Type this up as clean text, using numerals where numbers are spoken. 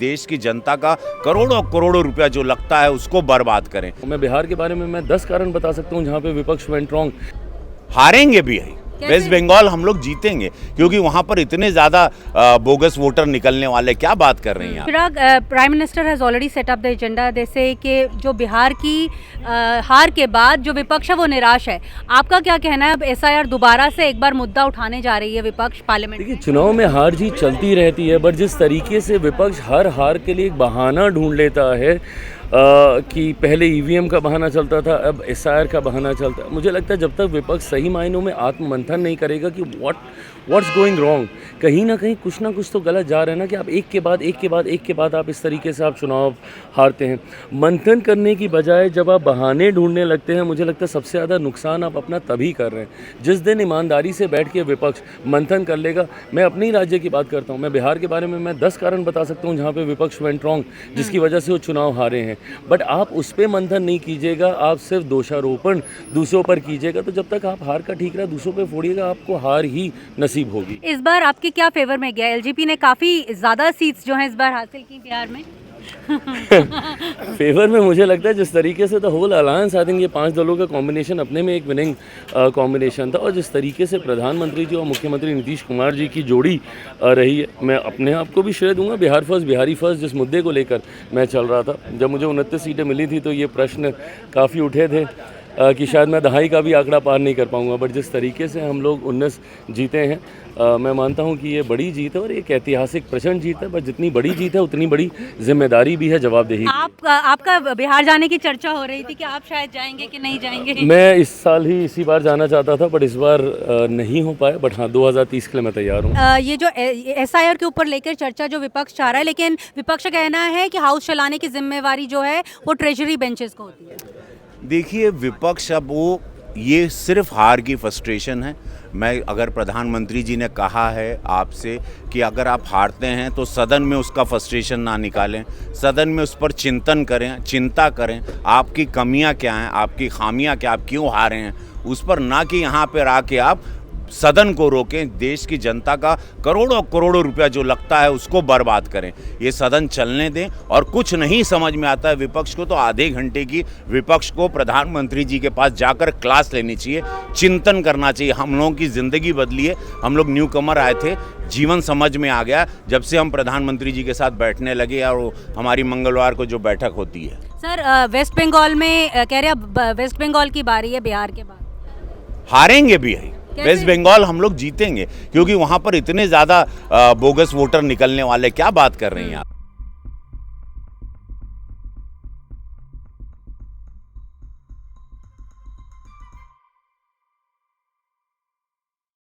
देश की जनता का करोड़ों करोड़ों रुपया जो लगता है उसको बर्बाद करें। मैं बिहार के बारे में 10 कारण बता सकता हूँ जहाँ पे विपक्ष वेंट रॉन्ग। हारेंगे भी है वेस्ट बंगाल, हम लोग जीतेंगे क्योंकि वहां पर इतने ज्यादा बोगस वोटर निकलने वाले। क्या बात कर रही हैं Chirag, prime minister has already set up the agenda जैसे कि जो बिहार की हार के बाद जो विपक्ष है वो निराश है। आपका क्या कहना है? अब एसआईआर दोबारा से एक बार मुद्दा उठाने जा रही है विपक्ष पार्लियामेंट। देखिए, चुनाव में हार जीत चलती रहती है, बट जिस तरीके से विपक्ष हर हार के लिए एक बहाना ढूंढ लेता है कि पहले ईवीएम का बहाना चलता था, अब एसआईआर का बहाना चलता है। मुझे लगता है जब तक विपक्ष सही मायनों में आत्ममंथन नहीं करेगा कि व्हाट्स गोइंग रॉन्ग, कहीं ना कहीं कुछ ना कुछ तो गलत जा रहा है ना, कि आप एक के बाद आप इस तरीके से आप चुनाव हारते हैं। मंथन करने की बजाय जब आप बहाने ढूंढने लगते हैं, मुझे लगता है सबसे ज़्यादा नुकसान आप अपना तभी कर रहे हैं। जिस दिन ईमानदारी से बैठ के विपक्ष मंथन कर लेगा, मैं अपने ही राज्य की बात करता हूँ, मैं बिहार के बारे में 10 कारण बता सकता हूँ जहाँ पे विपक्ष वेंट रॉन्ग, जिसकी वजह से वो चुनाव हारे हैं। बट आप उस पर मंथन नहीं कीजिएगा, आप सिर्फ दोषारोपण दूसरों पर कीजिएगा, तो जब तक आप हार का ठीकरा दूसरों पर फोड़िएगा, आपको हार ही नसीब होगी। इस बार आपके क्या फेवर में गया? एलजेपी ने काफी ज्यादा सीट्स जो हैं इस बार हासिल की बिहार में। फेवर में मुझे लगता है जिस तरीके से the whole alliance, I think ये 5 दलों का कॉम्बिनेशन अपने में एक विनिंग कॉम्बिनेशन था, और जिस तरीके से प्रधानमंत्री जी और मुख्यमंत्री नीतीश कुमार जी की जोड़ी रही है, मैं अपने आप को भी श्रेय दूंगा। बिहार फर्स्ट, बिहारी फर्स्ट जिस मुद्दे को लेकर मैं चल रहा था, जब मुझे 29 सीटें मिली थी तो ये प्रश्न काफ़ी उठे थे कि शायद मैं दहाई का भी आंकड़ा पार नहीं कर पाऊंगा, बट जिस तरीके से हम लोग 19 जीते हैं, मैं मानता हूं कि ये बड़ी जीत है और एक ऐतिहासिक प्रचंड जीत है। बट जितनी बड़ी जीत है उतनी बड़ी जिम्मेदारी भी है, जवाबदेही। आपका बिहार जाने की चर्चा हो रही थी कि आप शायद जाएंगे कि नहीं जाएंगे? मैं इस साल ही इसी बार जाना चाहता था, बट इस बार नहीं हो पाया, बट हाँ 2030 के लिए मैं तैयार हूँ। ये जो एसआईआर के ऊपर लेकर चर्चा जो विपक्ष चाह रहा है, लेकिन विपक्ष का कहना है कि हाउस चलाने की जिम्मेवारी जो है वो ट्रेजरी बेंचेस को होती है। देखिए, विपक्ष अब वो ये सिर्फ हार की फ्रस्ट्रेशन है। मैं अगर प्रधानमंत्री जी ने कहा है आपसे कि अगर आप हारते हैं तो सदन में उसका फ्रस्ट्रेशन ना निकालें, सदन में उस पर चिंतन करें, चिंता करें, आपकी कमियां क्या हैं, आपकी खामियां क्या, आप क्यों हारे हैं, उस पर ना कि यहाँ पर आके आप सदन को रोकें। देश की जनता का करोड़ों करोड़ों रुपया जो लगता है उसको बर्बाद करें। ये सदन चलने दें। और कुछ नहीं समझ में आता है विपक्ष को, तो आधे घंटे की विपक्ष को प्रधानमंत्री जी के पास जाकर क्लास लेनी चाहिए, चिंतन करना चाहिए। हम लोगों की ज़िंदगी बदली है, हम लोग न्यू कमर आए थे, जीवन समझ में आ गया जब से हम प्रधानमंत्री जी के साथ बैठने लगे, और हमारी मंगलवार को जो बैठक होती है। सर, वेस्ट बंगाल में कह रहे हैं वेस्ट बंगाल की बारी है बिहार के बाद। हारेंगे भी है वेस्ट बंगाल, हम लोग जीतेंगे क्योंकि वहां पर इतने ज्यादा बोगस वोटर निकलने वाले। क्या बात कर रही हैं आप?